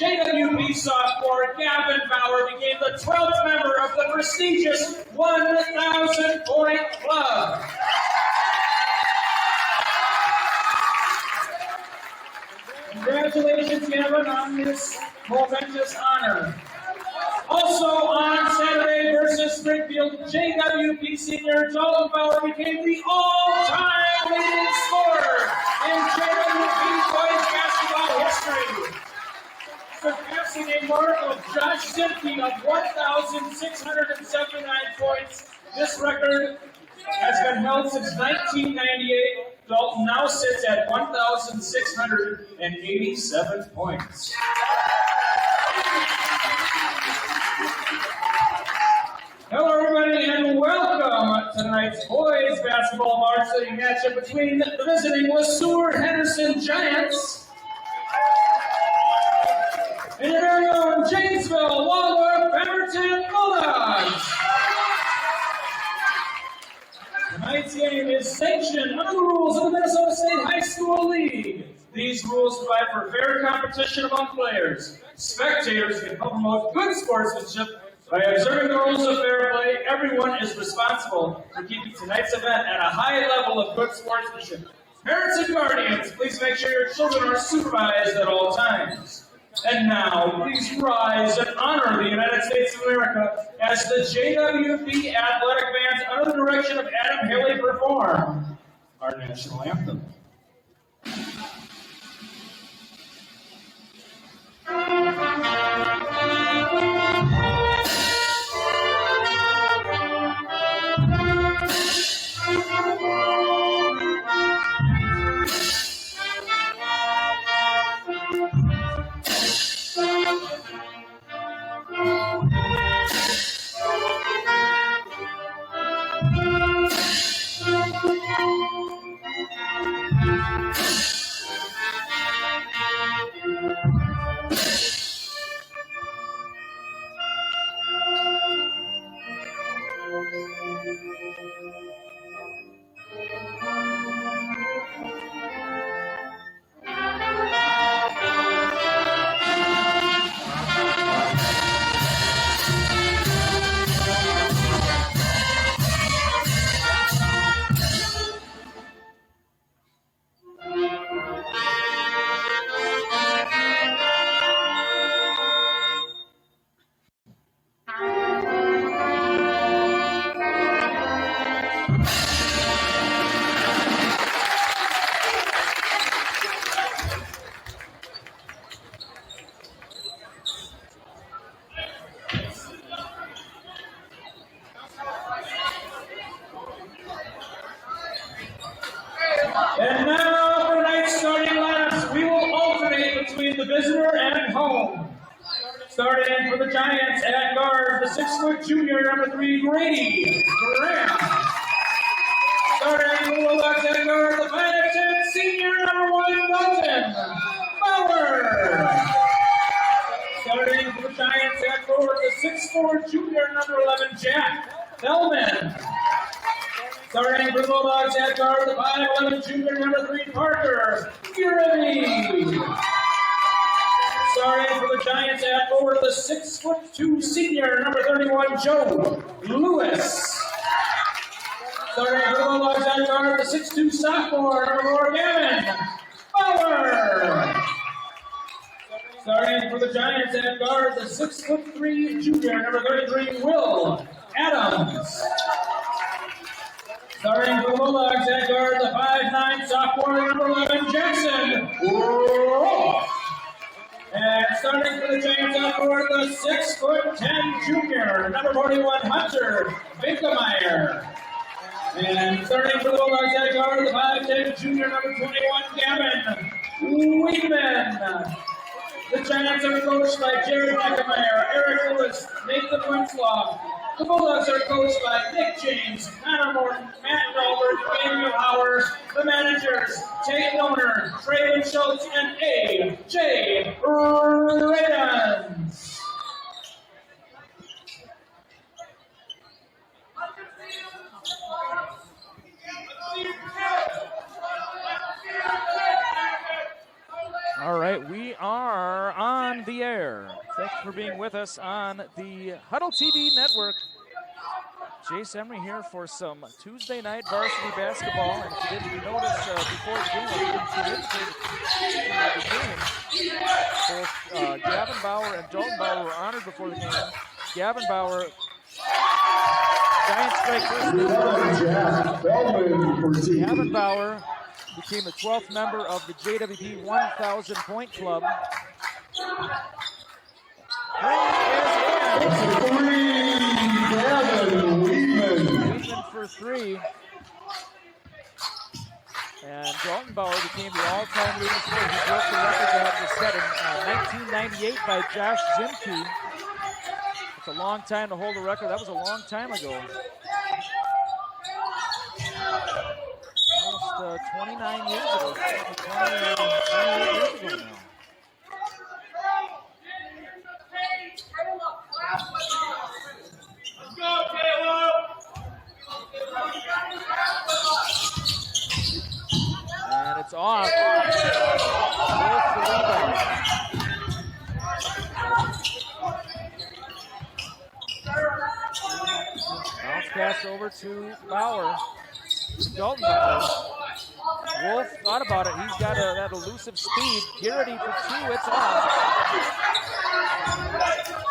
JWP sophomore Gavin Bauer became the 12th member of the prestigious 1,000-point club. Congratulations, Gavin, on this momentous honor. Also on Saturday versus Springfield, JWP senior Dalton Bauer became the all-time leading scorer in JWP boys basketball history, surpassing a mark of Josh Simke of 1,679 points. This record has been held since 1998. Dalton now sits at 1,687 points. Hello, everybody, and welcome to tonight's boys basketball varsity matchup between the visiting LeSueur Henderson Giants and your very own Janesville Waldorf Pemberton Bulldogs. Tonight's game is sanctioned under the rules of the Minnesota State High School League. These rules provide for fair competition among players. Spectators can help promote good sportsmanship by observing the rules of fair play. Everyone is responsible for keeping tonight's event at a high level of good sportsmanship. Parents and guardians, please make sure your children are supervised at all times. And now, please rise and honor the United States of America as the JWP athletic bands under the direction of Adam Haley perform our national anthem. And now for tonight's starting lineups, we will alternate between the visitor and home. Starting for the Giants at guard, the 6-foot junior, number 3, Grady Graham. Starting for the Bulldogs at guard, the 5'10" senior, number 1, Dalton Bauer. Starting for the Giants at forward, the 6'4" junior, number 11, Jack Hellman. Starting for the Bulldogs at guard, the 5'11" junior, number 3, Parker Gurley. Starting for the Giants at forward, the 6'2" senior, number 31, Joe Lewis. Starting for the Bulldogs at guard, the 6'2" sophomore, number 4, Gavin Bauer. Starting for the Giants at guard, the 6'3" junior, number 33, Will Adams. Starting for the Bulldogs at guard, the 5'9" sophomore, number 11, Jackson Roth. And starting for the Giants at forward, the 6'10" junior, number 41, Hunter Winkemeyer. And starting for the Bulldogs at guard, the 5'10" junior, number 21, Gavin Weedman. The Giants are coached by Jared McNamara, Eric Lewis, Nathan Winslow. The Bulldogs are coached by Nick James, Connor Morton, Matt Dahlberg, Daniel Howard. The managers, Tate Noner, Traylon Schultz, and A.J. Radans. All right, we are on the air. Thank you for being with us on the Huddle TV network. Jace Emery here for some Tuesday night varsity basketball. And if you didn't notice before the game, or you didn't tune in for the game, both Gavin Bauer and Dalton Bauer were honored before the game. Gavin Bauer, Giants strike first. Gavin Bauer became the 12th member of the JWP 1,000 Point Club. Weedman for three. And Dalton Bauer became the all-time leading scorer. He broke the record that was set in 1998 by Josh Zimke. It's a long time to hold a record. That was a long time ago. Almost 29 years ago. 28 years ago now. Let's go, Caleb! And it's off. Wolf the rebound. Bounce pass over to Bauer. Dalton Bauer. Wolf thought about it. He's got that elusive speed. Garrity for two. It's off.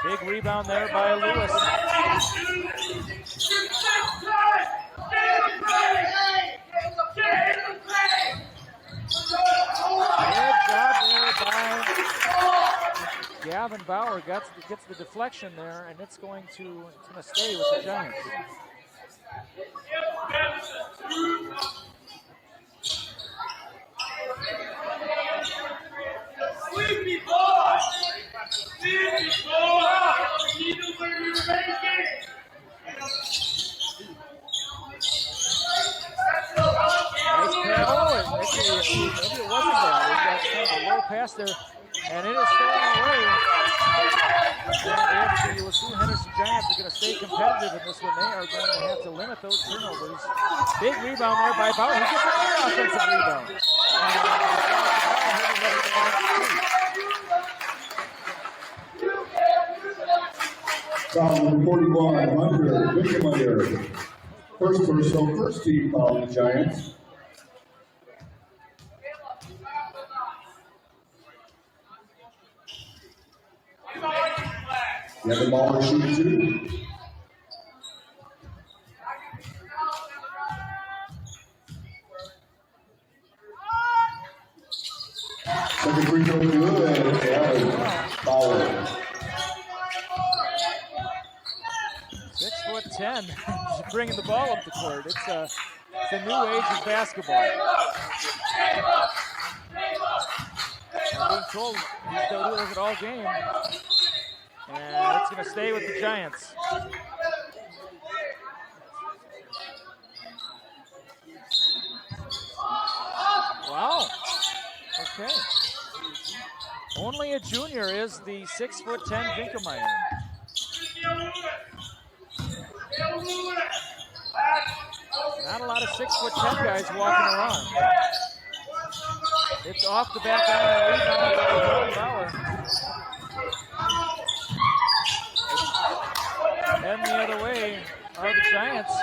Big rebound there by Lewis. Good job there by Gavin Bauer. Gets the deflection there, and it's going to stay with the Giants. Maybe it wasn't that. We've got kind of a low pass there, and it is thrown away. And if the LeSueur Henderson Giants are going to stay competitive in this one, they are going to have to limit those turnovers. Big rebound there by Bauer. He gets another offensive rebound. Foul 41, Hunter, Wickenmeyer. First personal, first team foul the Giants. Gavin Bauer shooting two. Second free throw good. Gavin Bauer. 6'10", bringing the ball up the court. It's a new age of basketball. I'm being told he's going to do it all game. And it's going to stay with the Giants. Wow. Okay. Only a junior is the 6'10" Winkelmeyer. Not a lot of 6'10" guys walking around. It's off the back iron, rebound by Bauer. And the other way are the Giants.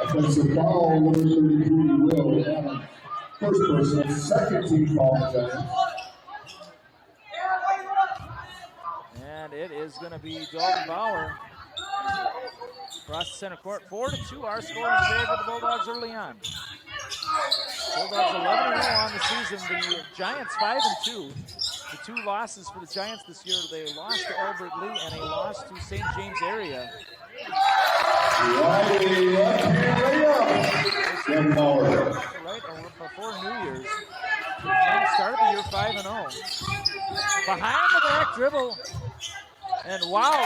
Offensive foul, number 33, Will. First person, second team foul the Giants. And it is going to be Dalton Bauer. Across the center court, 4-2 our score in favor of the Bulldogs early on. Bulldogs 11-0 on the season. The Giants 5-2. The two losses for the Giants this year, they lost to Albert Lee and a loss to St. James area. Right before New Year's. The Giants started the year 5-0. Behind the back dribble. And wow.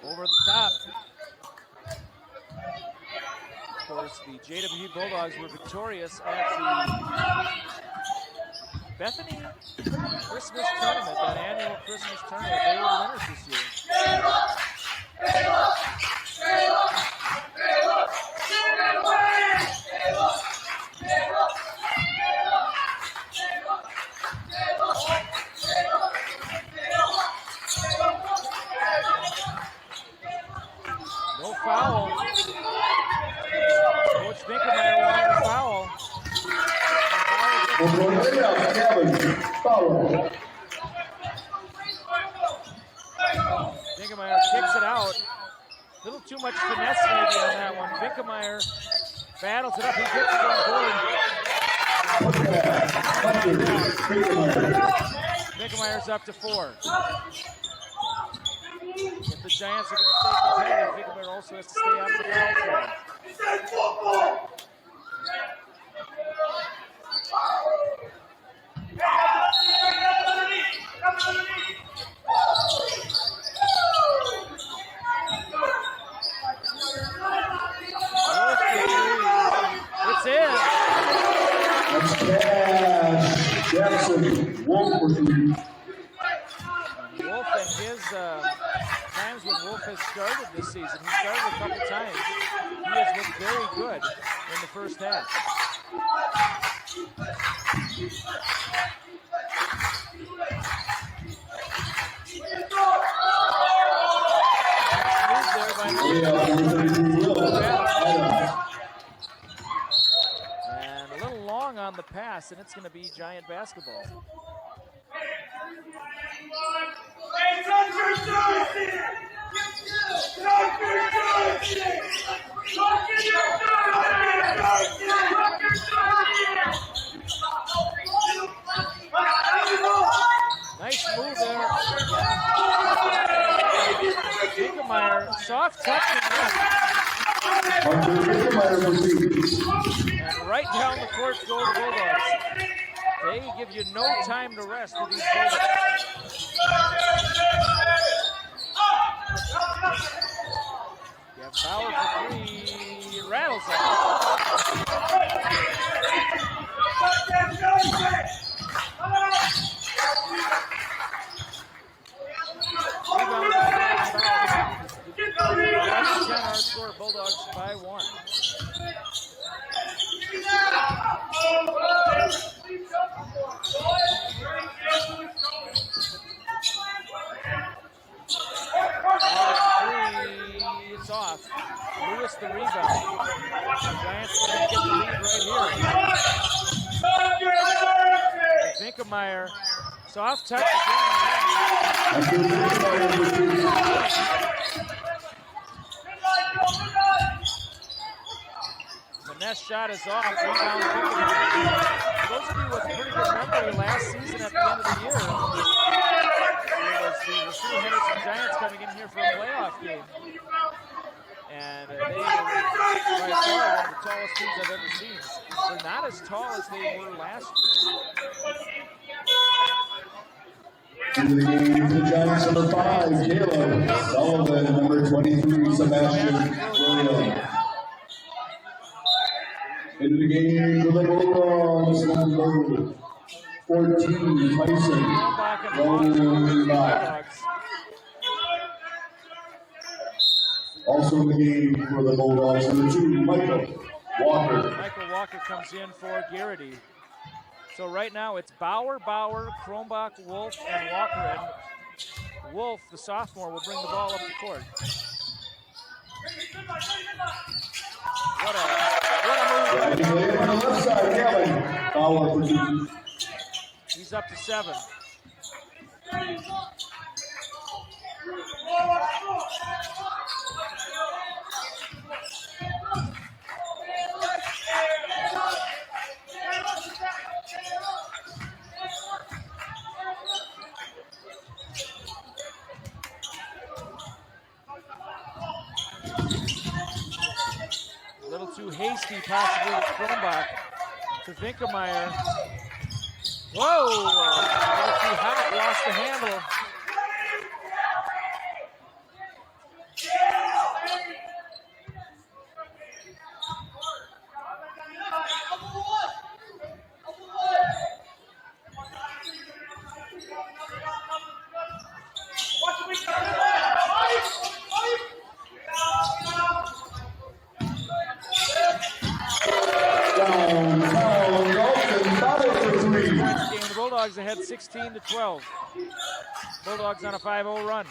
Over the top. Of course, the JWP Bulldogs were victorious at the Bethany Christmas Tournament, that annual Christmas tournament. They were the winners this year. No foul. Coach Winkelmeyer wanted a foul. Winkelmeyer kicks it out. A little too much finesse maybe on that one. Winkelmeyer battles it up. He gets it on board. Winkelmeyer's up to 4. If the Giants are going to stay competitive, Winkelmeyer also has to stay out of the foul trouble. It's in. That's Cash Jackson. Wolf for 3. Wolf and his times when Wolf has started this season, he started a couple times. He has looked very good in the first half. And a little long on the pass, and it's going to be Giant basketball. Nice move there. Winkelmeyer, soft touch and right down the court go the Bulldogs. They give you no time to rest with these Bulldogs. You have Bauer for 3, rattles it. Our score, Bulldogs by 1. It's off. Lewis the rebound. Giants are going to get the lead right here. Winkelmeyer, soft touch again. The next shot is off. Rebound. For those of you with pretty good memory, last season at the end of the year, it was the LeSueur Henderson Giants coming in here for a playoff game. And they were by far one of the tallest teams I've ever seen. They're not as tall as they were last year. Into the game for the Giants, number 5, Caleb Sullivan, number 23, Sebastian Williams. Into the game for the Bulldogs, number 14, Tyson Rosenbach. Also in the game for the Bulldogs, number 2, Michael Walker. Michael Walker comes in for Garrity. So right now it's Bauer, Kronbach, Wolf, and Walker. And Wolf, the sophomore, will bring the ball up the court. What a move. On the left side, Kevin Bauer for 2. He's up to 7. A little too hasty, possibly with Kronbach to Winkelmeyer. Whoa! A little too hot, lost the handle. Bulldogs ahead 16-12. Bulldogs on a 5-0 run.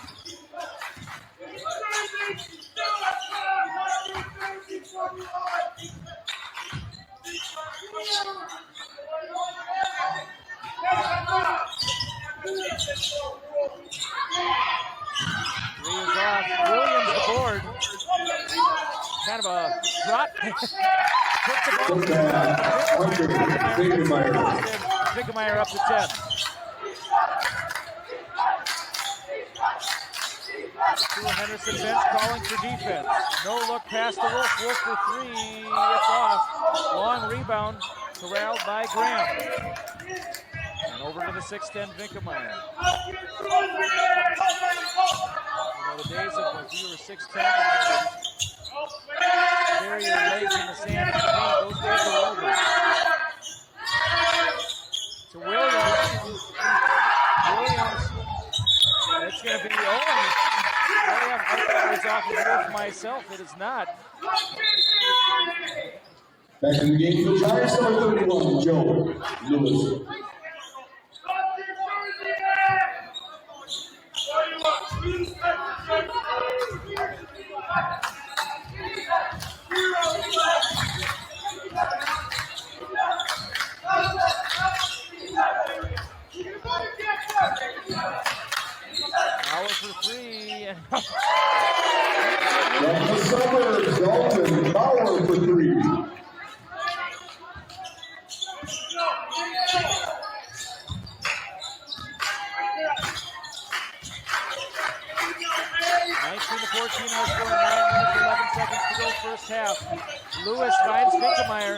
Three is off. Williams the board. Kind of a drop. Vinkemeyer up to 10. LeSueur Henderson bench calling for defense. No look past the Wolf. Wolf for three. It's off. Long rebound corralled by Graham. And over to the 6'10 Vinkemeyer. The days of when you were 6'10 and bury your legs in the sand and the paint, those days are over. To Williams. It's going to be Owen. I thought it was off of Wolf myself. It is not. Back in the game for the Giants, number 31, Joe Lewis. Power for three. From the suburbs, Dalton Power for three. High score, 9 minutes, 11 seconds to go, first half. Lewis finds Vinkemeyer.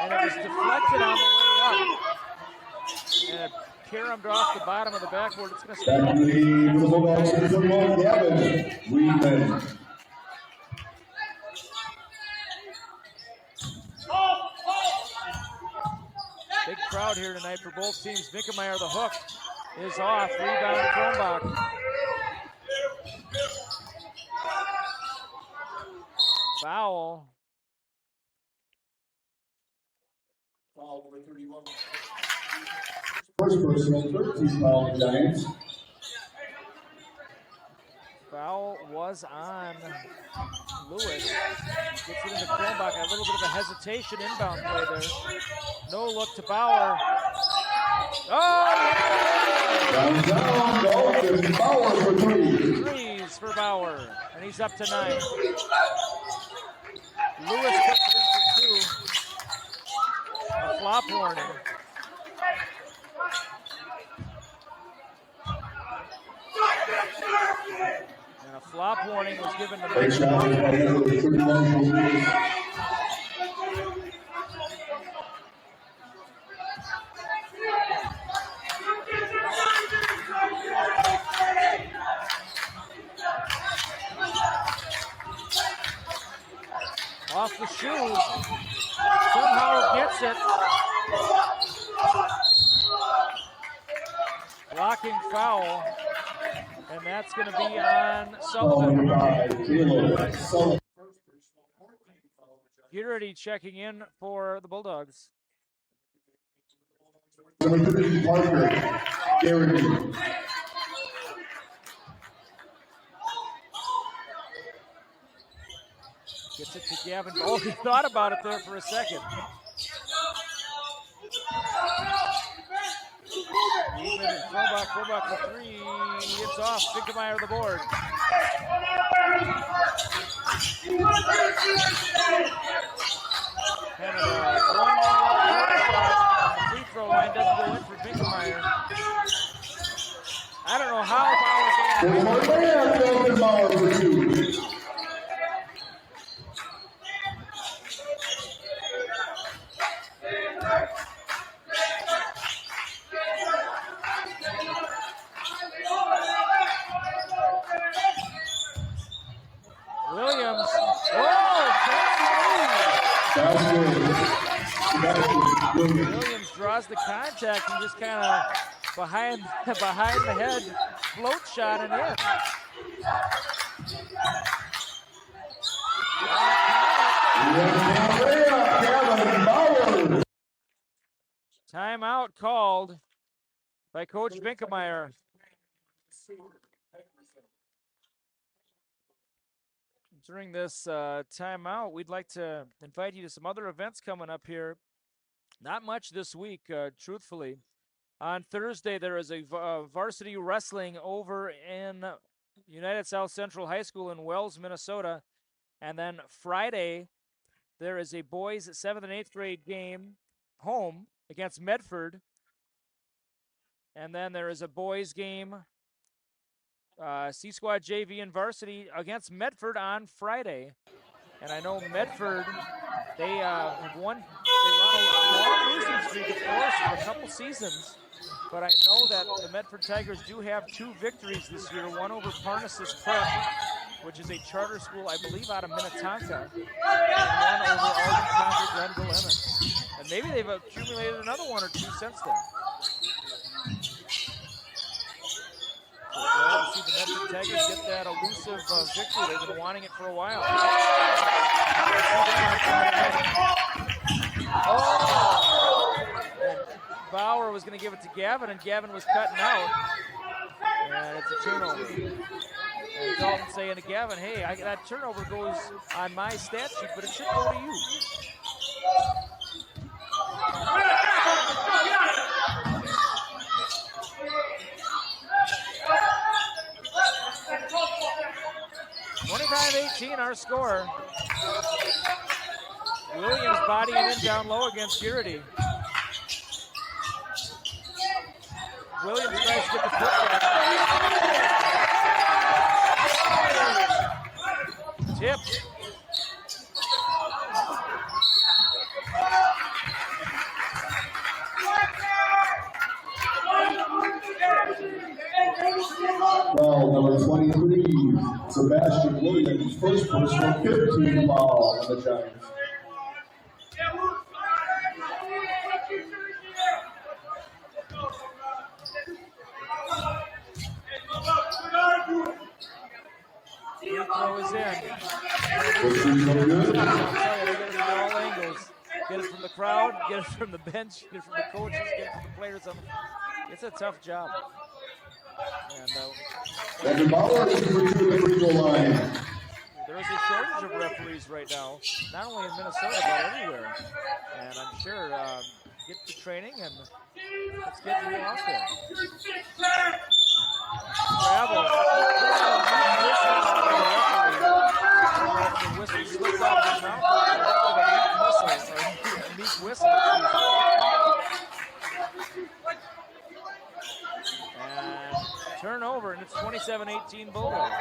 And it was deflected on the way up. And it caromed off the bottom of the backboard. It's going to stay. Back in the game for the Bulldogs, number 21, Gavin Weedman. Big crowd here tonight for both teams. Vinkemeyer, the hook, is off. Rebound, Kronbach. Foul. Foul over 31. First personal, 13 foul Giants. Foul was on Lewis. Gets it into Kronbach. A little bit of a hesitation inbound play there. No look to Bauer. Oh! Downtown, Dalton Bauer for three. Threes for Bauer. And he's up to 9. Lewis puts it in for 2. A flop warning. And a flop warning was given to Great shot by number 31. Off the shoes. Somehow gets it. Blocking foul. And that's going to be on Sullivan. Geraghty checking in for the Bulldogs. Number 3, Parker Geraghty. Gets it to Gavin. Oh, he thought about it there for a second. Even Kronbach for 3. It's off. Vinkemeyer the board. Kind of a 1 free throw line doesn't go in for Vinkemeyer. I don't know how Bauer for 2. Williams. Oh, Williams draws the contact and just kind of behind the head float shot and in. Timeout called by Coach Vinkemeyer. During this timeout, we'd like to invite you to some other events coming up here. Not much this week, truthfully. On Thursday, there is a varsity wrestling over in United South Central High School in Wells, Minnesota. And then Friday, there is a boys 7th and 8th grade game home against Medford. And then there is a boys game, C-Squad JV and varsity against Medford on Friday. And I know Medford, they have won, they run a long losing streak, of course, for a couple seasons. But I know that the Medford Tigers do have 2 victories this year, one over Parnassus Prep, which is a charter school, I believe, out of Minnetonka, and one over Alden Concord Glenville Emmett. And maybe they've accumulated another 1 or 2 since then. So glad to see the Medford Tigers get that elusive victory. They've been wanting it for a while. Oh! And Bauer was going to give it to Gavin, and Gavin was cutting out. And it's a turnover. And Dalton saying to Gavin, hey, that turnover goes on my stat sheet, but it should go to you. (25-18) our score. Williams bodying in down low against Garrity. Williams tries to get the putback. Tipped. Foul number 23, Sebastian Williams, first personal 15 foul on the Giants. Throw is in. All angles. Get it from the crowd, get it from the bench, get it from the coaches, get it from the players. It's a tough job. And Bauer is free to the free throw line. There is a shortage of referees right now, not only in Minnesota, but everywhere. And I'm sure get the training and let's get you out there. Travel. The whistle slips out of his mouth. A meek whistle. And turnover, and it's 27-18 Bulldogs.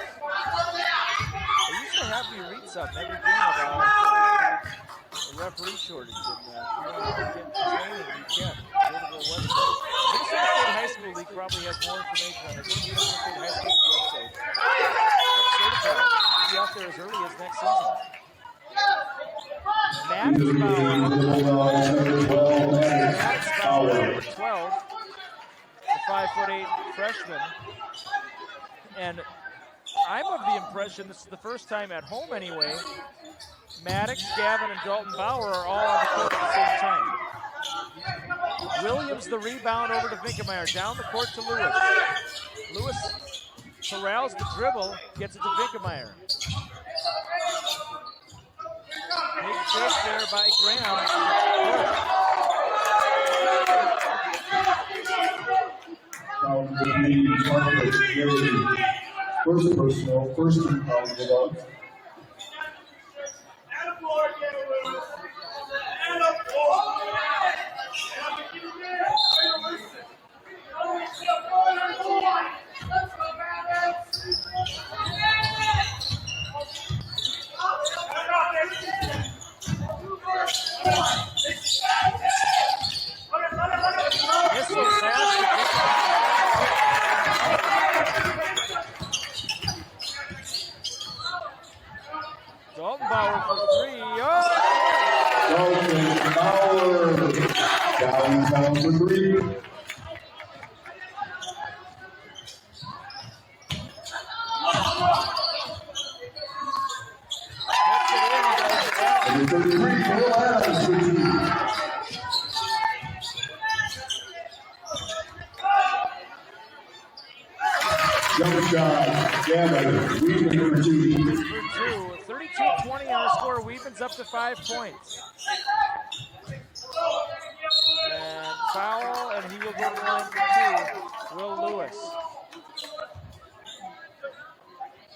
They used to have me read something every game about the referee shortage. And if you want to get training, you can. Go to the website. Minnesota State High School League probably has more information on it. Go to the Minnesota State High School League website. Certified. Be out there as early as next season. Max Bauer, number 12. The 5'8" freshman. And I'm of the impression, this is the first time at home anyway, Maddox, Gavin, and Dalton Bauer are all on the court at the same time. Williams the rebound over to Vinkemeyer, down the court to Lewis. Lewis corrals the dribble, gets it to Vinkemeyer. Big shake there by Graham. First personal, first team foul of the Dogs. Jump shot. Gavin. Weedman for 2. For 2. 32-20 our score. Weedman's up to 5 points. And foul, and he will go to the line for 2. Will Lewis.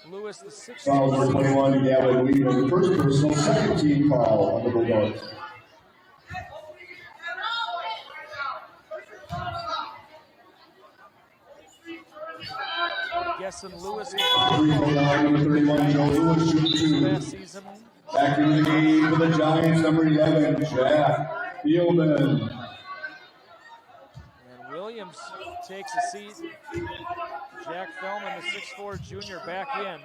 Lewis, the 6th. Foul number 21, Gavin Weedman. First personal, second team foul on the Bulldogs. Guessing Lewis. Free throw line number 31, Joe Lewis, shooting 2. Last season. Back into the game for the Giants, number 11, Jack Fieldman. And Williams takes a seat. Jack Fellman, the 6'4 junior, back in.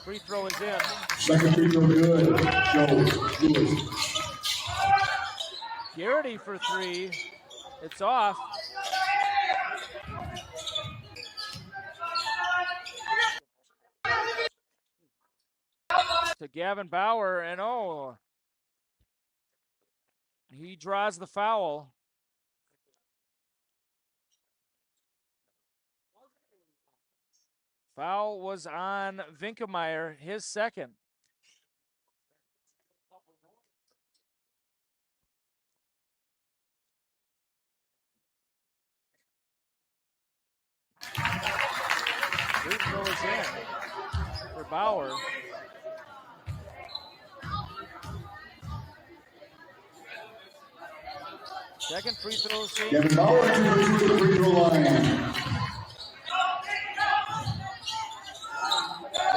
Free throw is in. Second free throw good. Joe Lewis. Garrity for 3. It's off. To Gavin Bauer, and he draws the foul. Foul was on Vinkemeyer, his second. Free throw is in for Bauer. Second free throw saved. Gavin Bauer to the free throw line.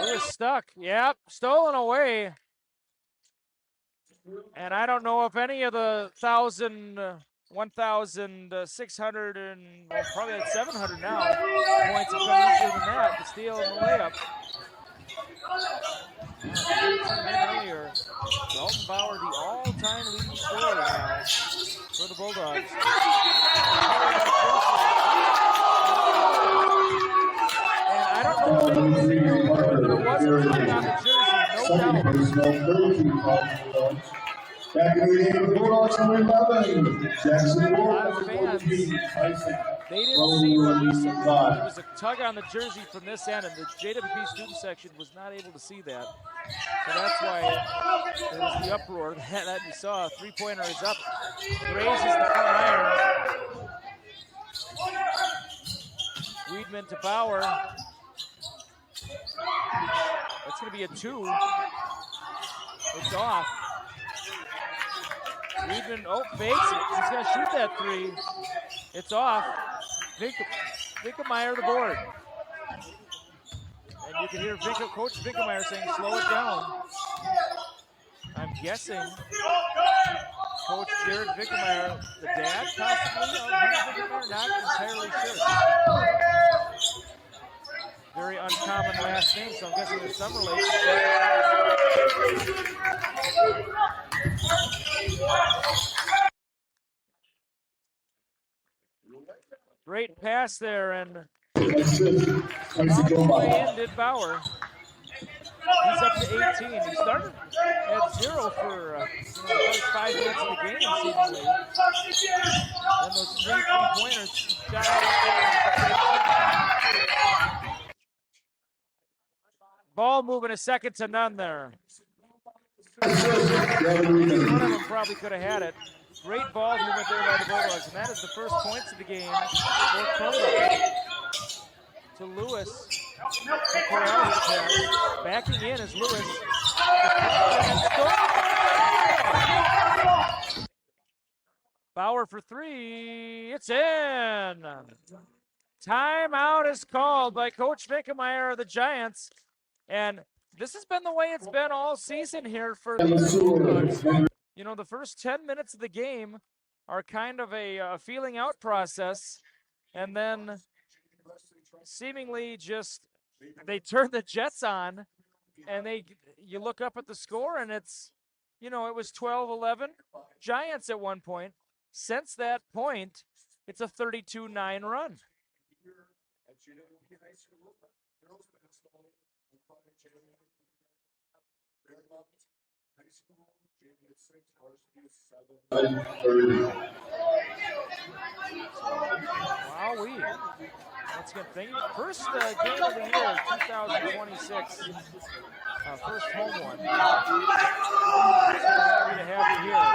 Lewis stuck. Yep, stolen away. And I don't know if any of the 1,600 and probably like 700 now points have come easier than that. The steal and the layup. Earlier, Dalton Bauer, the all-time leading scorer now for the Bulldogs. And I don't know if there was a tug on the jersey, no doubt. Back in the game for the Bulldogs, number 11, Jackson A lot of fans, they didn't see releasing. There was a tug on the jersey from this end, and the JWP student section was not able to see that. So that's why there was the uproar that you saw. Three-pointer is up. Raises the front iron. Weedman to Bauer. That's going to be a 2. It's off. Weedman, fakes it. He's going to shoot that 3. It's off. Vinkemeyer the board. And you can hear Coach Vinkemeyer saying, slow it down. I'm guessing Coach Jared Vinkemeyer, the dad, possibly, of Vinkemeyer, not entirely sure. Very uncommon last name, so I'm guessing there's some relationship. Great pass there, and way in did Bauer. He's up to 18. He started at 0 for the first 5 minutes of the game, seemingly. And those 3 3-pointers shot out of ball moving a second to none there. One of them probably could have had it. Great ball movement there by the Bulldogs, and that is the first points of the game for Columbus. To Lewis. Backing in is Lewis. Bauer for 3. It's in. Timeout is called by Coach Vinkemeyer of the Giants. And this has been the way it's been all season here for the Bulldogs. You know, the first 10 minutes of the game are kind of a feeling out process. And then seemingly just they turn the Jets on, and you look up at the score, and it's, it was 12-11 Giants at one point. Since that point, it's a 32-9 run. Wow, Wowee. Once again, thank you. First game of the year, 2026. First home one. So happy to have you here.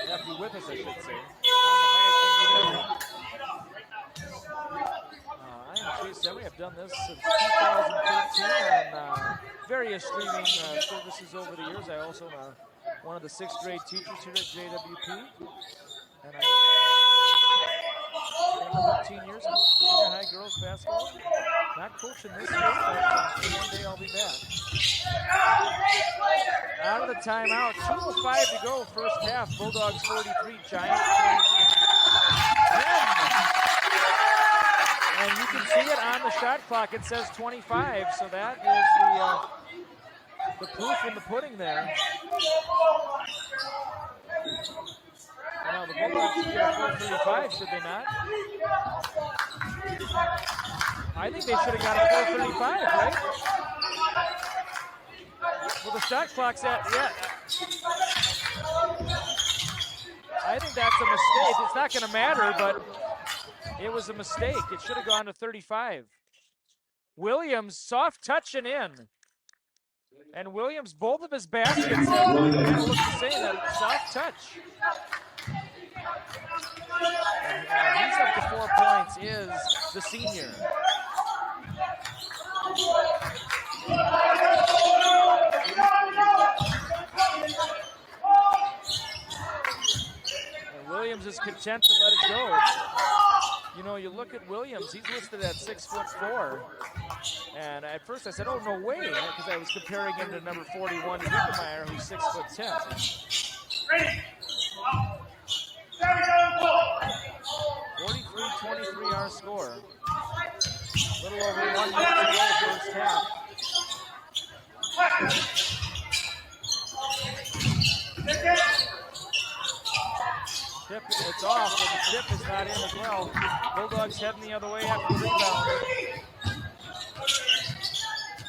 Happy with us, I should say. I am Chase Emery. I've done this since 2013 on various streaming services over the years. I also am one of the 6th grade teachers here at JWP. And I spent 13 years in junior high girls basketball. Not coaching this year, but one day I'll be back. Out of the timeout, 2:05 to go, first half. Bulldogs 43, Giants 21. And you can see it on the shot clock. It says 25, so that is the proof in the pudding there. Now the Bulldogs should get a 435, should they not? I think they should have got a 435, right? Well, the shot clock's at, yeah. I think that's a mistake. It's not going to matter, but it was a mistake. It should have gone to 35. Williams, soft touching in. And Williams, both of his baskets look the same. That soft touch. And he's up to 4 points, is the senior. And Williams is content to let it go. You know, you look at Williams, he's listed at 6'4". And at first I said, oh, no way, because I was comparing him to number 41, Wickemeyer, who's 6'10". 43-23 our score. A little over 1 minute to go first half. Tip, it's off, but the tip is not in as well. Bulldogs heading the other way after the rebound.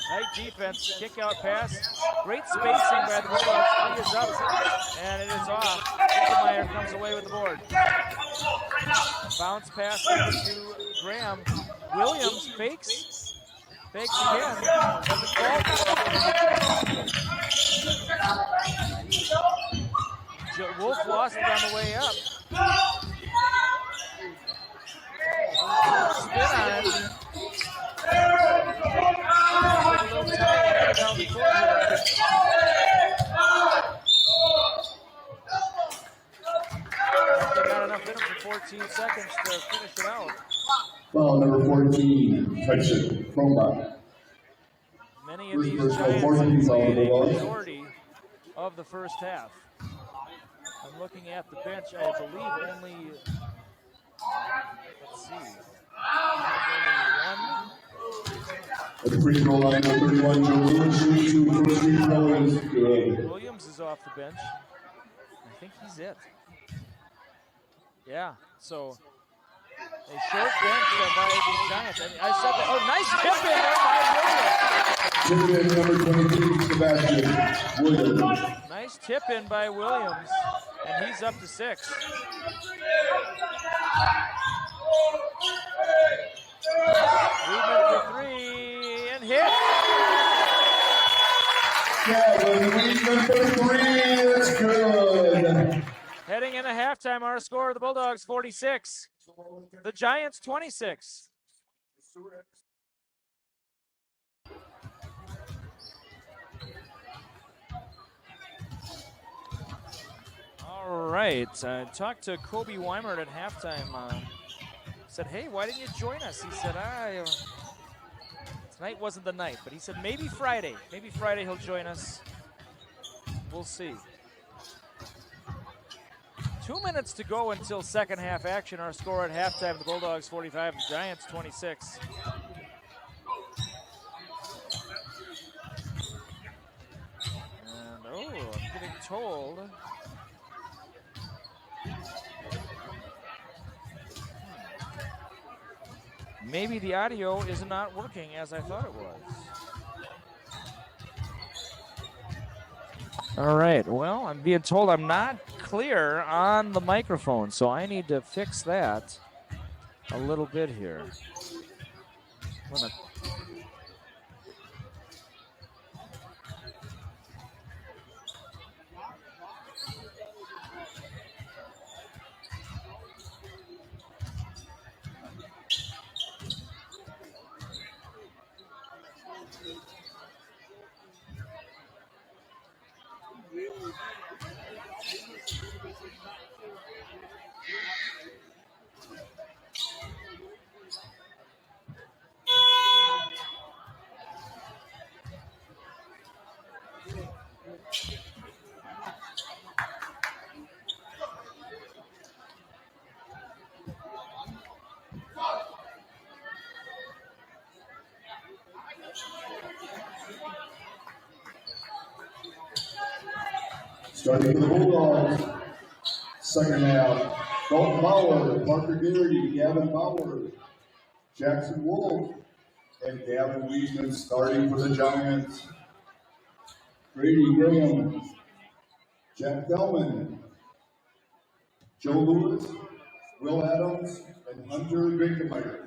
Nice defense, kick out pass. Great spacing by the Bulldogs. 3 is up, and it is off. Wickemeyer comes away with the board. Bounce pass over to Graham. Williams fakes. Fakes again. Doesn't fall. Wolf lost it on the way up. Spin on it. A little tight down the court here. They got enough in them for 14 seconds to finish it out. Foul number 14, Tyson Croma. Many of these Giants have played a majority of the first half. I'm looking at the bench. I believe only, let's see, At the free throw line, number 31, Joe Williams, shooting 2 first free throw is good. Williams is off the bench. I think he's it. Yeah, so a short bench by the Giants. I said that. Oh, nice tip in there by Williams. Tip in number 23, Sebastian Williams. Nice tip in by Williams, and he's up to 6. Movement for 3 and hit. Kevin Weedman for 3, that's good. Heading into halftime, our score, the Bulldogs 46, the Giants 26. All right, I talked to Kobe Weimert at halftime. Said, hey, why didn't you join us? He said, tonight wasn't the night, but he said maybe Friday. Maybe Friday he'll join us. We'll see. 2 minutes to go until second half action. Our score at halftime, the Bulldogs 45, the Giants 26. And, I'm getting told. Maybe the audio is not working as I thought it was. All right, well, I'm being told I'm not clear on the microphone, so I need to fix that a little bit here. I'm gonna Starting for the Bulldogs, second half, Dalton Bauer, Parker Garrity, Gavin Bauer, Jackson Wolf, and Gavin Weisman starting for the Giants. Grady Graham, Jack Delman, Joe Lewis, Will Adams, and Hunter Winkemeyer.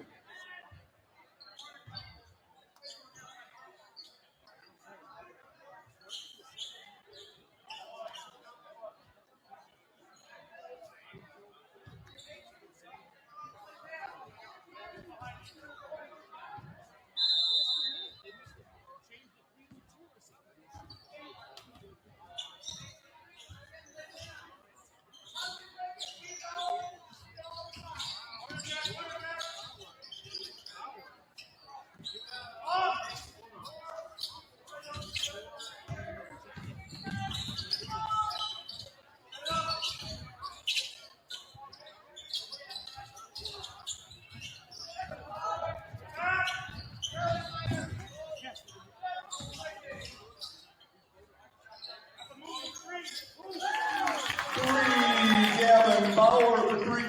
Gavin Bauer for three.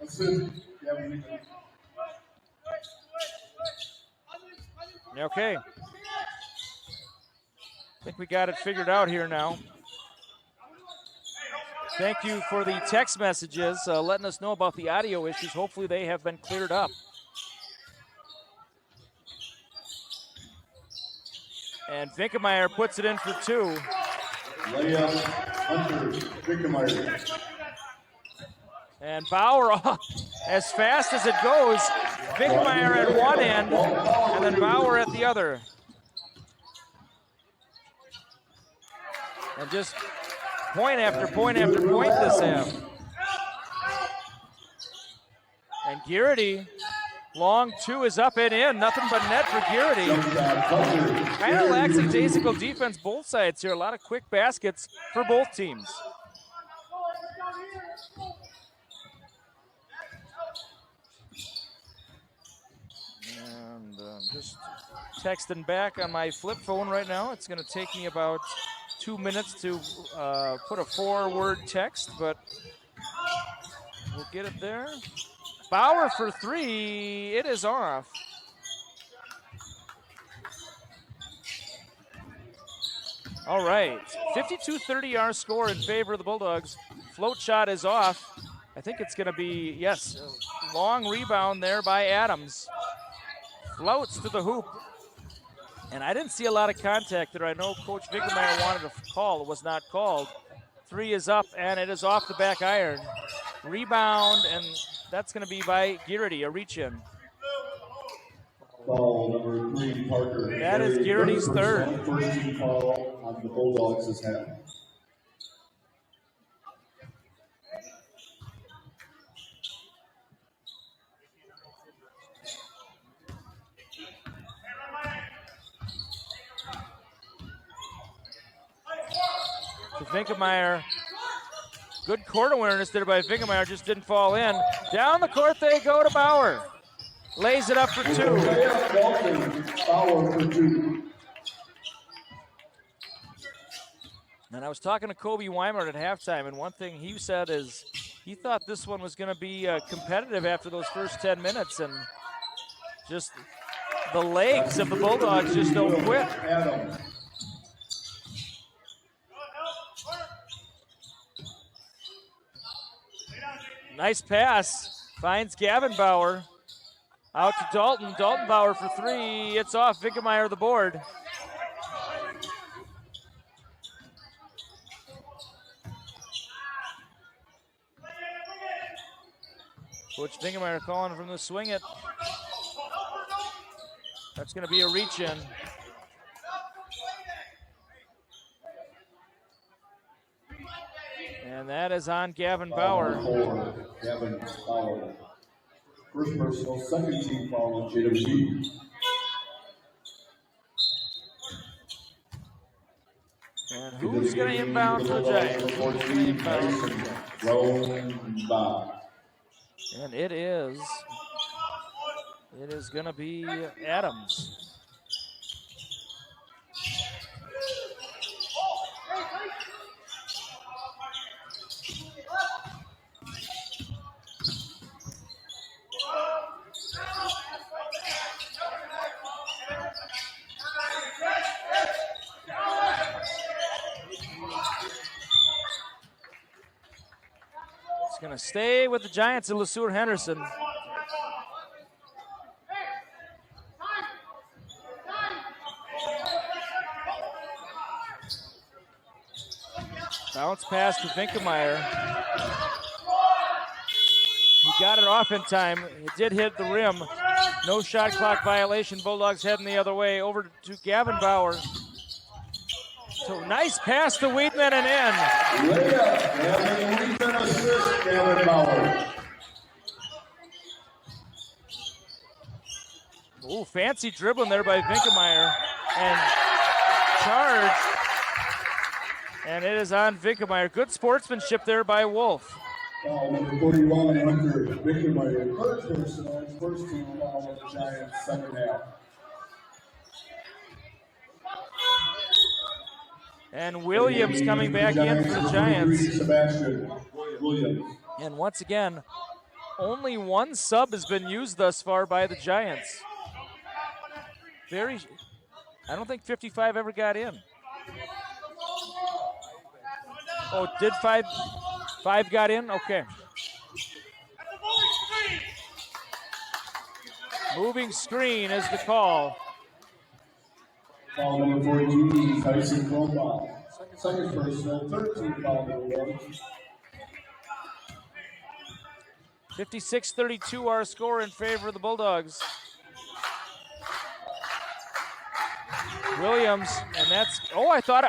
Assist Gavin. Okay. I think we got it figured out here now. Thank you for the text messages letting us know about the audio issues. Hopefully they have been cleared up. And Winkemeyer puts it in for two. Layup, Hunter Winkemeyer. And Bauer as fast as it goes. Winkemeyer at one end, and then Bauer at the other. And just point after point after point this half. And Garrity, long two is up and in. Nothing but net for Garrity. Kind of lackadaisical defense both sides here. A lot of quick baskets for both teams. And just texting back on my flip phone right now. It's going to take me about 2 minutes to put a 4-word text, but we'll get it there. Bauer for three. It is off. All right. 52-30 our score in favor of the Bulldogs. Float shot is off. I think it's going to be, yes, a long rebound there by Adams. Floats to the hoop. And I didn't see a lot of contact there. I know Coach Winkemeyer wanted a call. It was not called. Three is up, and it is off the back iron. Rebound, and that's going to be by Garrity, a reach-in. Foul number 3, Parker. That is Garrity's third. First team foul on the Bulldogs this half. To Winkemeyer. Good court awareness there by Winkemeyer, just didn't fall in. Down the court they go to Bauer. Lays it up for two. Bauer for two. And I was talking to Kobe Weimart at halftime, and one thing he said is he thought this one was going to be competitive after those first 10 minutes, and just the legs of the Bulldogs just don't quit. Nice pass. Finds Gavin Bauer. Out to Dalton. Dalton Bauer for three. It's off. Winkemeyer the board. Coach Winkemeyer calling from the swing it. That's going to be a reach in. And that is on Gavin Bauer. Gavin Bauer. First personal, second team foul on JWP. And who's going to inbound for the Giants? And it is going to be Adams. It's going to stay with the Giants and LeSueur Henderson. Bounce pass to Winkemeyer. He got it off in time. It did hit the rim. No shot clock violation. Bulldogs heading the other way. Over to Gavin Bauer. So nice pass to Weidman and in. Weidman assist Gavin Bauer. Ooh, fancy dribbling there by Winkemeyer. And charge. And it is on Winkemeyer. Good sportsmanship there by Wolf. Foul number 41 under Winkemeyer. Third personal, first team foul of the Giants, second half. And Williams coming back in for the Giants. Sebastian Williams. And once again, only one sub has been used thus far by the Giants. I don't think 55 ever got in. Oh, did five got in? Okay. Moving screen is the call. Foul number 14, Tyson Kronbach. Second personal, 13 foul number 1. 56-32 our score in favor of the Bulldogs. Williams, and that's, oh, I thought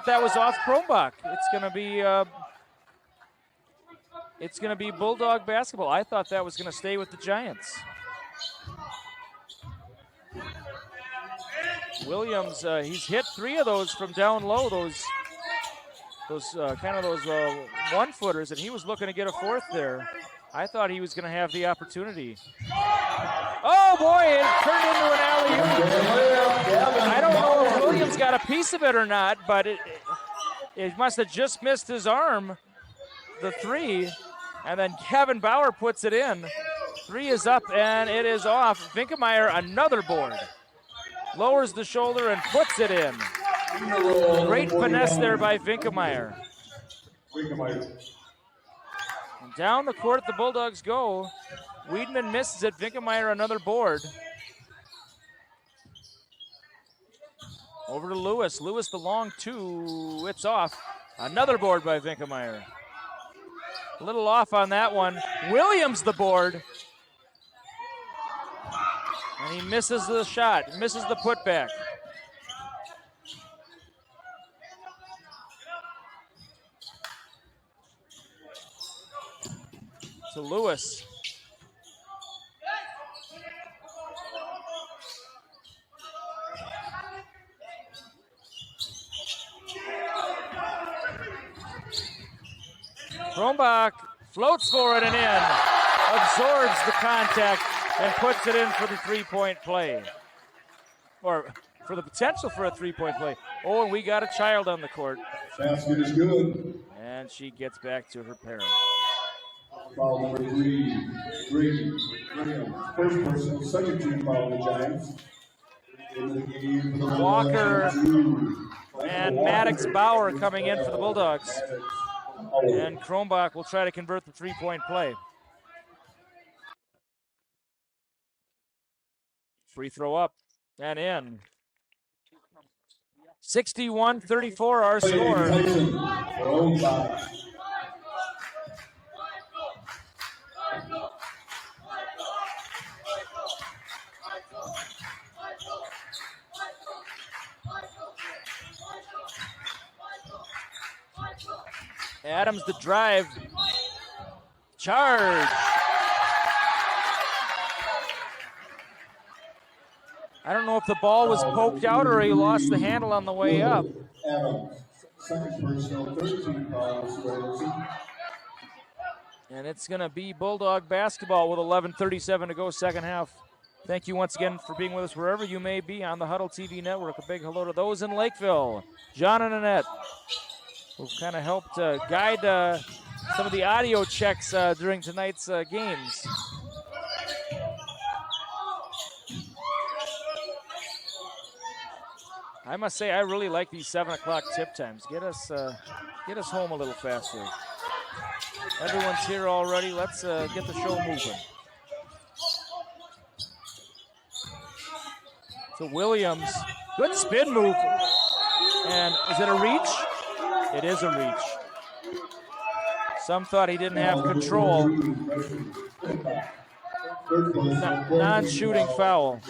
that was off Kronbach. It's gonna be Bulldog basketball. I thought that was gonna stay with the Giants. Williams, he's hit 3 of those from down low, those one-footers, and he was looking to get a fourth there. I thought he was going to have the opportunity. Oh boy, it turned into an alley-oop. I don't know if Williams got a piece of it or not, but it must have just missed his arm, the 3, and then Gavin Bauer puts it in. 3 is up and it is off. Winkemeyer, another board. Lowers the shoulder and puts it in. Great finesse there by Winkemeyer. And down the court the Bulldogs go. Weidman misses it. Winkemeyer another board. Over to Lewis. Lewis the long 2. It's off. Another board by Winkemeyer. A little off on that one. Williams the board. And he misses the shot, misses the putback. To Lewis. Kronbach floats for it and in. Absorbs the contact and puts it in for the three-point play. Or for the potential for a three-point play. Oh, and we got a child on the court. Basket is good. And she gets back to her parent. Foul number 3, Grady Williams. First personal, second team foul of the Giants. Walker and Maddox Bauer coming in for the Bulldogs. And Kronbach will try to convert the three-point play. Free throw up and in. 61-34 our score. Adams the drive. Charge. I don't know if the ball was poked out or he lost the handle on the way up. Adams, second personal, 13 fouls. And it's going to be Bulldog basketball with 11:37 to go, second half. Thank you once again for being with us wherever you may be on the Huddle TV network. A big hello to those in Lakeville. John and Annette, who've kind of helped guide some of the audio checks during tonight's games. I must say, I really like these 7 o'clock tip times. Get us home a little faster. Everyone's here already. Let's get the show moving. So Williams, good spin move. And is it a reach? It is a reach. Some thought he didn't have control. Non-shooting foul.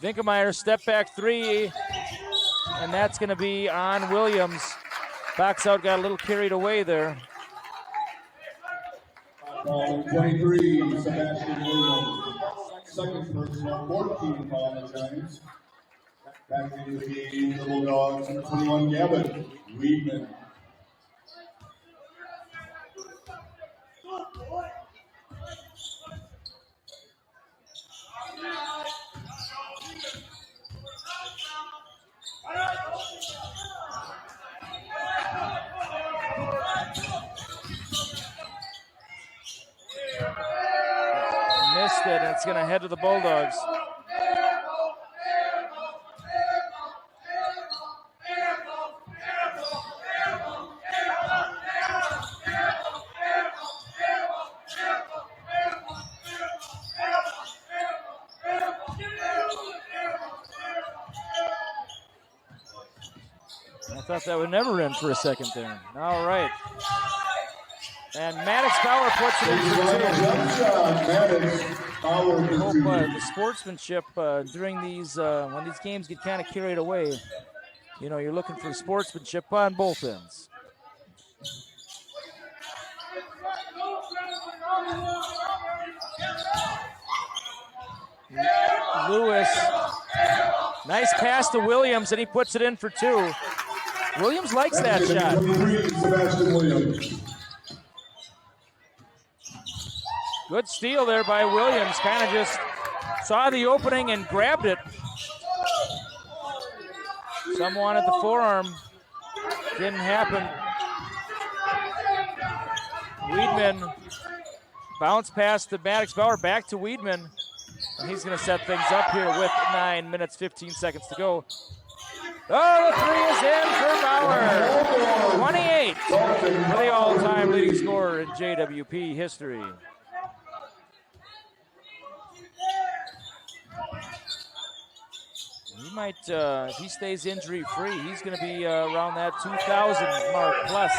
Vinkemeyer step back three, and that's going to be on Williams. Backs out, got a little carried away there. 23, Sebastian Williams. Second personal, 14 foul on the Giants. Back into the game, the Bulldogs, 21, Gavin Weedman. Missed it, and it's going to head to the Bulldogs. I thought that would never end for a second there. All right. And Maddox Bauer puts it in for two. I hope the sportsmanship during these, when these games get kind of carried away, you know, you're looking for sportsmanship on both ends. Lewis, nice pass to Williams, and he puts it in for two. Williams likes that shot. Good steal there by Williams. Kind of just saw the opening and grabbed it. Some wanted the forearm. Didn't happen. Weedman bounce past the Maddox Bauer, back to Weedman. And he's going to set things up here with 9 minutes, 15 seconds to go. Oh, the three is in for Bauer. 28 for the all-time leading scorer in JWP history. He might, if he stays injury-free, he's going to be around that 2,000 mark plus.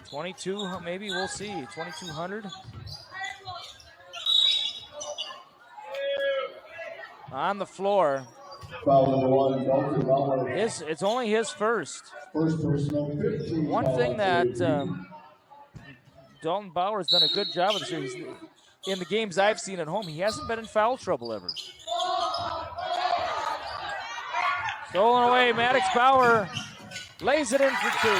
22, maybe, we'll see. 2,200. On the floor. It's only his first. One thing that Dalton Bauer's done a good job of this year. In the games I've seen at home, he hasn't been in foul trouble ever. Stolen away, Maddox Bauer lays it in for two.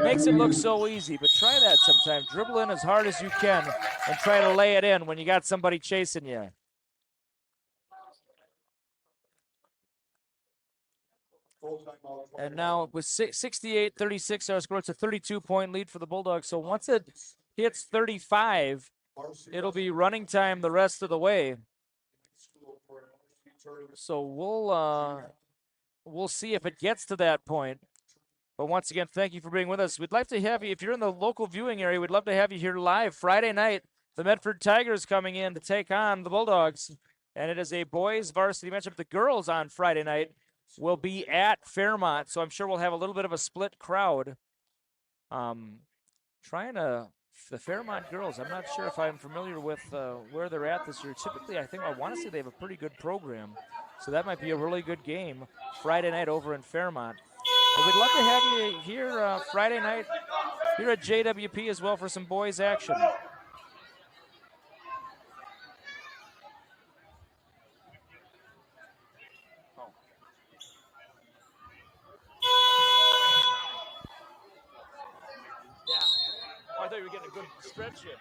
Makes it look so easy, but try that sometime. Dribble in as hard as you can and try to lay it in when you got somebody chasing you. And now with 68-36 our score, it's a 32-point lead for the Bulldogs. So once it hits 35, it'll be running time the rest of the way. So we'll see if it gets to that point. But once again, thank you for being with us. We'd like to have you, if you're in the local viewing area, we'd love to have you here live Friday night. The Medford Tigers coming in to take on the Bulldogs. And it is a boys varsity matchup. The girls on Friday night will be at Fairmont. So I'm sure we'll have a little bit of a split crowd. The Fairmont girls, I'm not sure if I'm familiar with where they're at this year. Typically, I want to say they have a pretty good program. So that might be a really good game Friday night over in Fairmont. But we'd love to have you here Friday night here at JWP as well for some boys action. Yeah. Oh, I thought you were getting a good stretch in.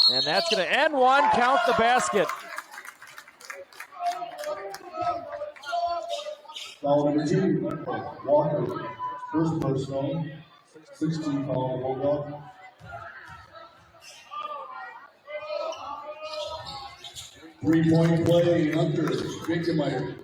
And that's going to end one. Count the basket. Foul number 2, Walker. First personal. 16 foul Bulldog. Three-point play, Hunter, Winkemeyer.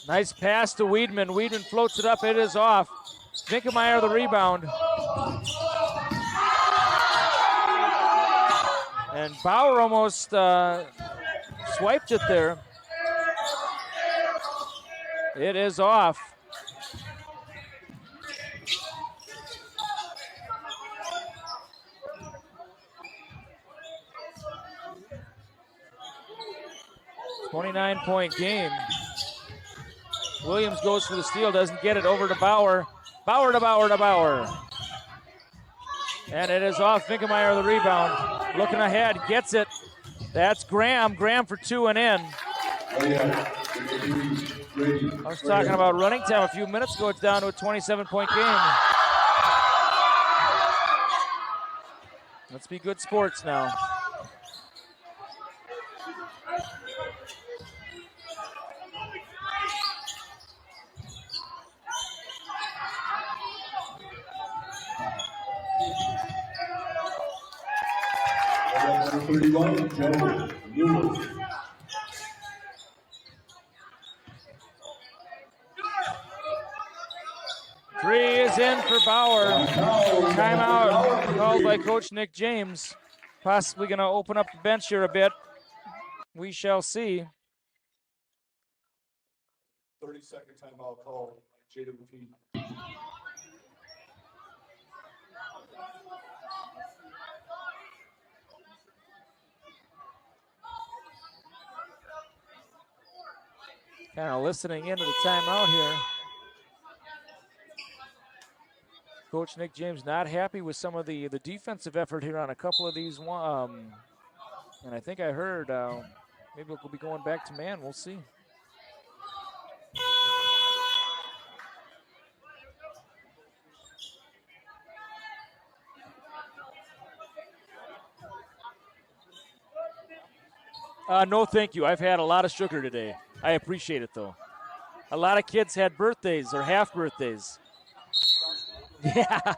Nice pass to Weedman. Weedman floats it up. It is off. Winkemeyer the rebound. And Bauer almost swiped it there. It is off. .9-point game. Williams goes for the steal, doesn't get it, over to Bauer. Bauer to Bauer to Bauer. And it is off. Winkemeyer the rebound. Looking ahead, gets it. That's Graham. Graham for 2 and in. I was talking about running time a few minutes ago. It's down to a 27-point game. Let's be good sports now. Number 31, Joe Newell. Three is in for Bauer. Timeout called by Coach Nick James. Possibly going to open up the bench here a bit. We shall see. 30-second timeout call, JWP. Kind of listening into the timeout here. Coach Nick James not happy with some of the defensive effort here on a couple of these. And I think I heard maybe we'll be going back to man. We'll see. No, thank you. I've had a lot of sugar today. I appreciate it, though. A lot of kids had birthdays or half birthdays. Yeah.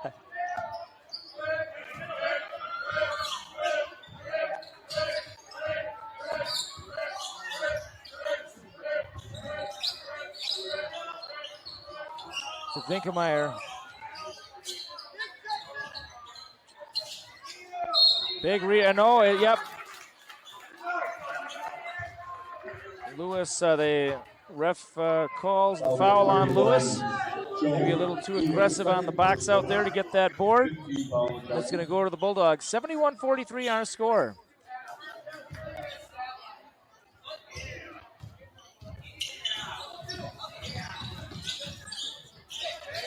So Winkemeyer. Big yep. Lewis, the ref calls the foul on Lewis. Maybe a little too aggressive on the box out there to get that board. That's going to go to the Bulldogs. 71-43 our score.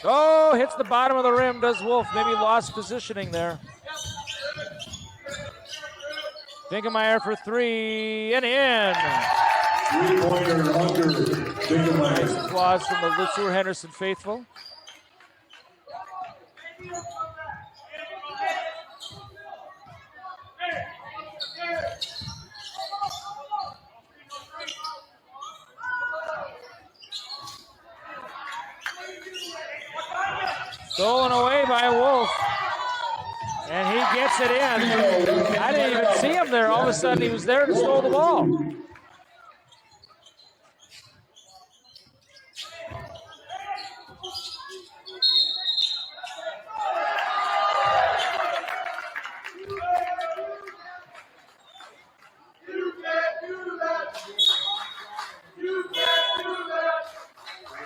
Oh, hits the bottom of the rim, does Wolf. Maybe lost positioning there. Finkelmeyer for three, and in. Three-pointer under Finkelmeyer. Nice applause from the LeSueur Henderson faithful. Stolen away by Wolf. And he gets it in. I didn't even see him there. All of a sudden, he was there to stole the ball.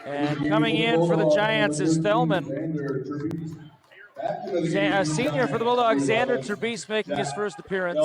And coming in for the Giants is Thelman. A senior for the Bulldogs, Xander Terbeese making his first appearance.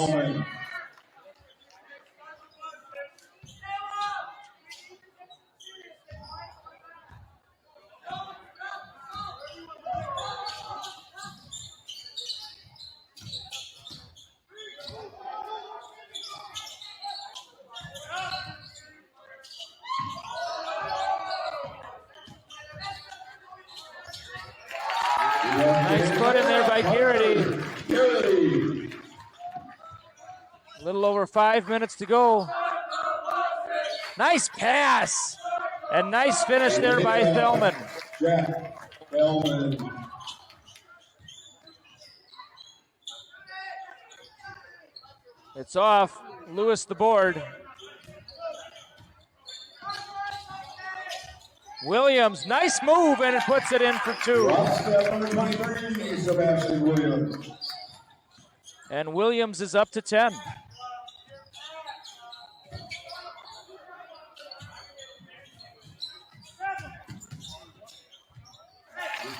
Nice put in there by Garrity. A little over 5 minutes to go. Nice pass. And nice finish there by Thelman. It's off. Lewis the board. Williams, nice move, and it puts it in for two. And Williams is up to 10.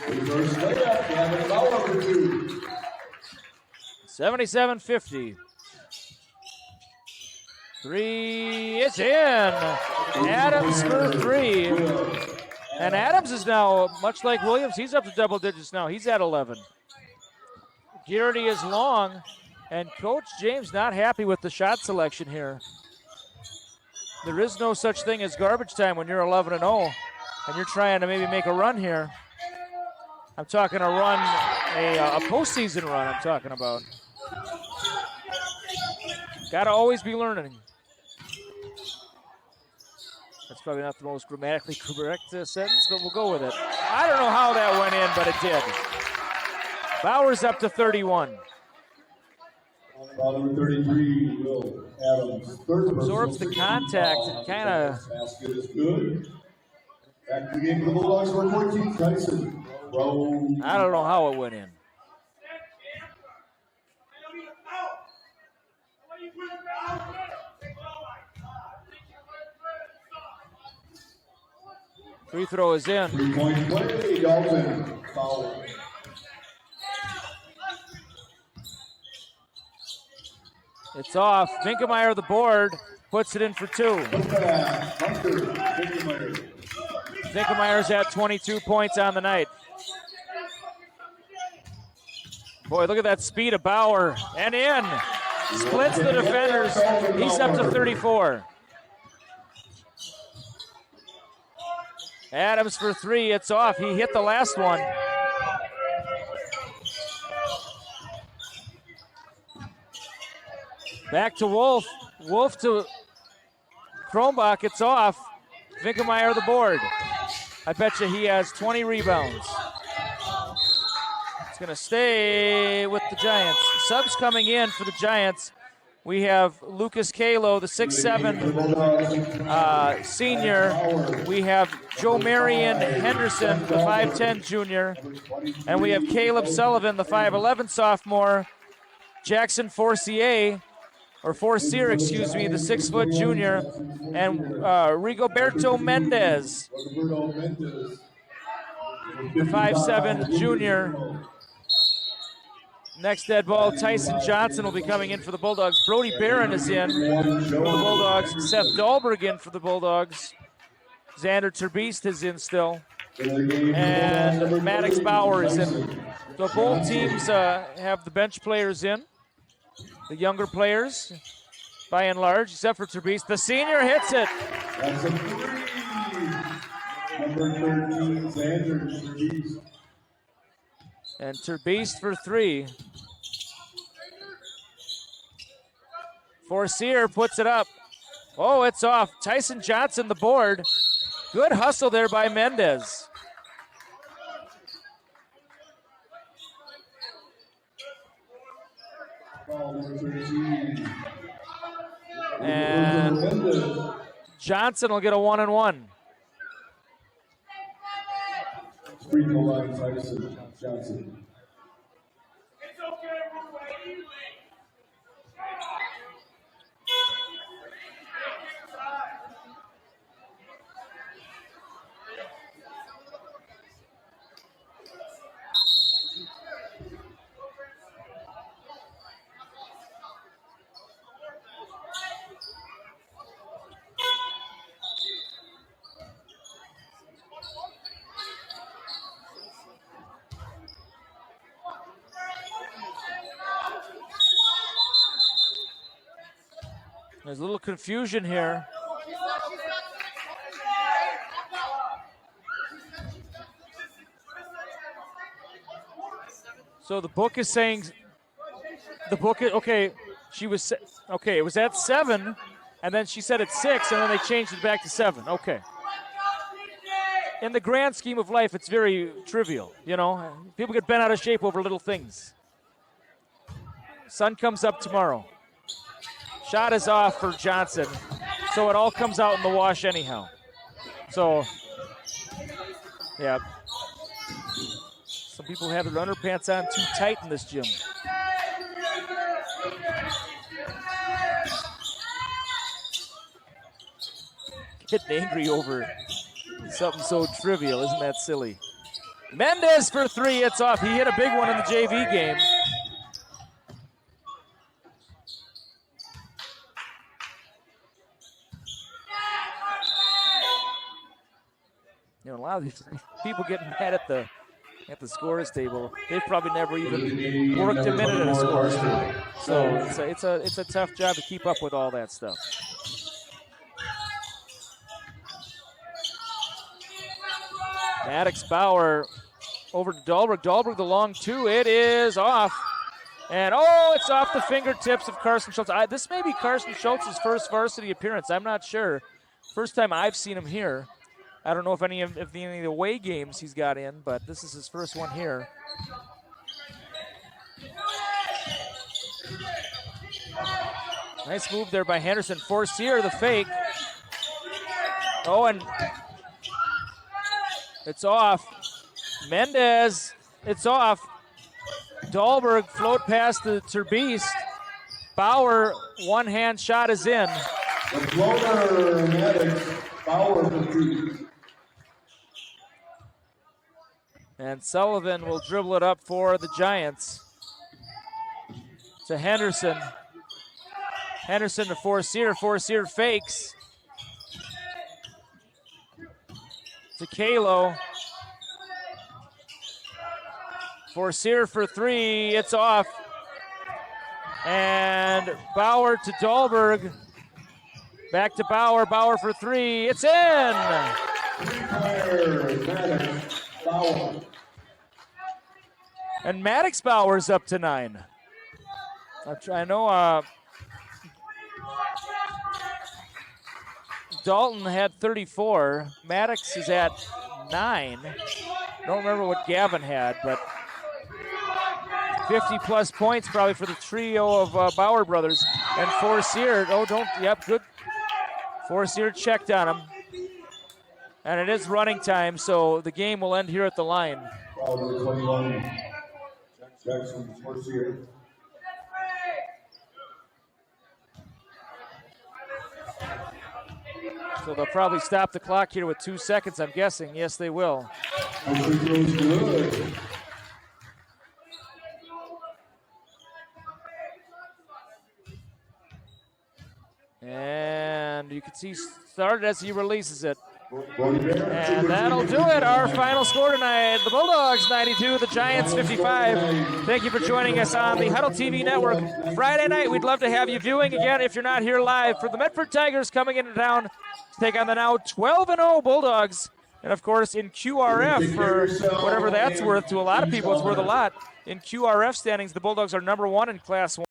Reverse layup, Gavin Bauer for two. 77-50. Three, it's in. Adams for three. And Adams is now, much like Williams, he's up to double digits now. He's at 11. Garrity is long, and Coach James not happy with the shot selection here. There is no such thing as garbage time when you're 11-0, and you're trying to maybe make a run here. I'm talking a run, a postseason run I'm talking about. Got to always be learning. That's probably not the most grammatically correct sentence, but we'll go with it. I don't know how that went in, but it did. Bauer's up to 31. Ball number 33, Will Adams. Absorbs the contact and kind of. Basket is good. Back to the game for the Bulldogs, number 14, Tyson. I don't know how it went in. Free throw is in. 3-point play, Dalton. Foul. It's off. Finkelmeyer the board, puts it in for two. Finkelmeyer's at 22 points on the night. Boy, look at that speed of Bauer. And in. Splits the defenders. He's up to 34. Adams for three. It's off. He hit the last one. Back to Wolf. Wolf to Kronbach. It's off. Finkelmeyer the board. I bet you he has 20 rebounds. It's going to stay with the Giants. Subs coming in for the Giants. We have Lucas Kalo, the 6'7" senior. We have Joe Marion Henderson, the 5'10" junior. And we have Caleb Sullivan, the 5'11" sophomore. Jackson Forcier, or Forcier, excuse me, the 6-foot junior, and Rigoberto Mendez, the 5'7" junior. Next dead ball, Tyson Johnson will be coming in for the Bulldogs. Brody Barron is in for the Bulldogs. Seth Dahlberg in for the Bulldogs. Xander Terbeest is in still. And Maddox Bauer is in. So both teams have the bench players in. The younger players, by and large, except for Terbeest. The senior hits it. That's a three. Number 13, Xander Terbeest. And Terbeest for 3. Forcier puts it up. Oh, it's off. Tyson Johnson, the board. Good hustle there by Mendez. And Johnson will get a 1-and-1. Free throw line, Tyson Johnson. There's a little confusion here. So the book is saying, okay, it was at 7, and then she said it's 6, and then they changed it back to 7. Okay. In the grand scheme of life, it's very trivial, you know. People get bent out of shape over little things. Sun comes up tomorrow. Shot is off for Johnson, so it all comes out in the wash anyhow. So, yeah. Some people have their underpants on too tight in this gym. Getting angry over something so trivial, isn't that silly? Mendez for 3, it's off. He hit a big one in the JV game. You know, a lot of these people getting mad at the scores table. They've probably never even worked a minute at a scores table. So it's a tough job to keep up with all that stuff. Maddox Bauer over to Dahlberg. Dahlberg the long 2. It is off. And it's off the fingertips of Carson Schultz. This may be Carson Schultz's first varsity appearance. I'm not sure. First time I've seen him here. I don't know if any of the away games he's got in, but this is his first one here. Nice move there by Henderson. Forcier, the fake. Oh, and it's off. Mendez, it's off. Dahlberg float past the Terbeest. Bauer, one-hand shot is in. The floater, Maddox, Bauer for 2. And Sullivan will dribble it up for the Giants. To Henderson. Henderson to Forcier. Forcier fakes. To Kalo. Forcier for 3. It's off. And Bauer to Dahlberg. Back to Bauer. Bauer for 3. It's in. Bauer. And Maddox Bauer's up to 9. I know Dalton had 34. Maddox is at 9. Don't remember what Gavin had, but 50-plus points probably for the trio of Bauer brothers. And Forcier, good. Forcier checked on him. And it is running time, so the game will end here at the line. Bauer 21. Jackson Forcier. So they'll probably stop the clock here with 2 seconds, I'm guessing. Yes, they will. Free throw's good. And you can see started as he releases it. And And that'll do it. Our final score tonight, the Bulldogs 92, the Giants 55. Thank you for joining us on the Huddle TV Network. Friday night, we'd love to have you viewing again if you're not here live for the Medford Tigers coming into town to take on the now 12-0 Bulldogs. And of course, in QRF, for whatever that's worth to a lot of people, it's worth a lot. In QRF standings, the Bulldogs are number 1 in Class 1.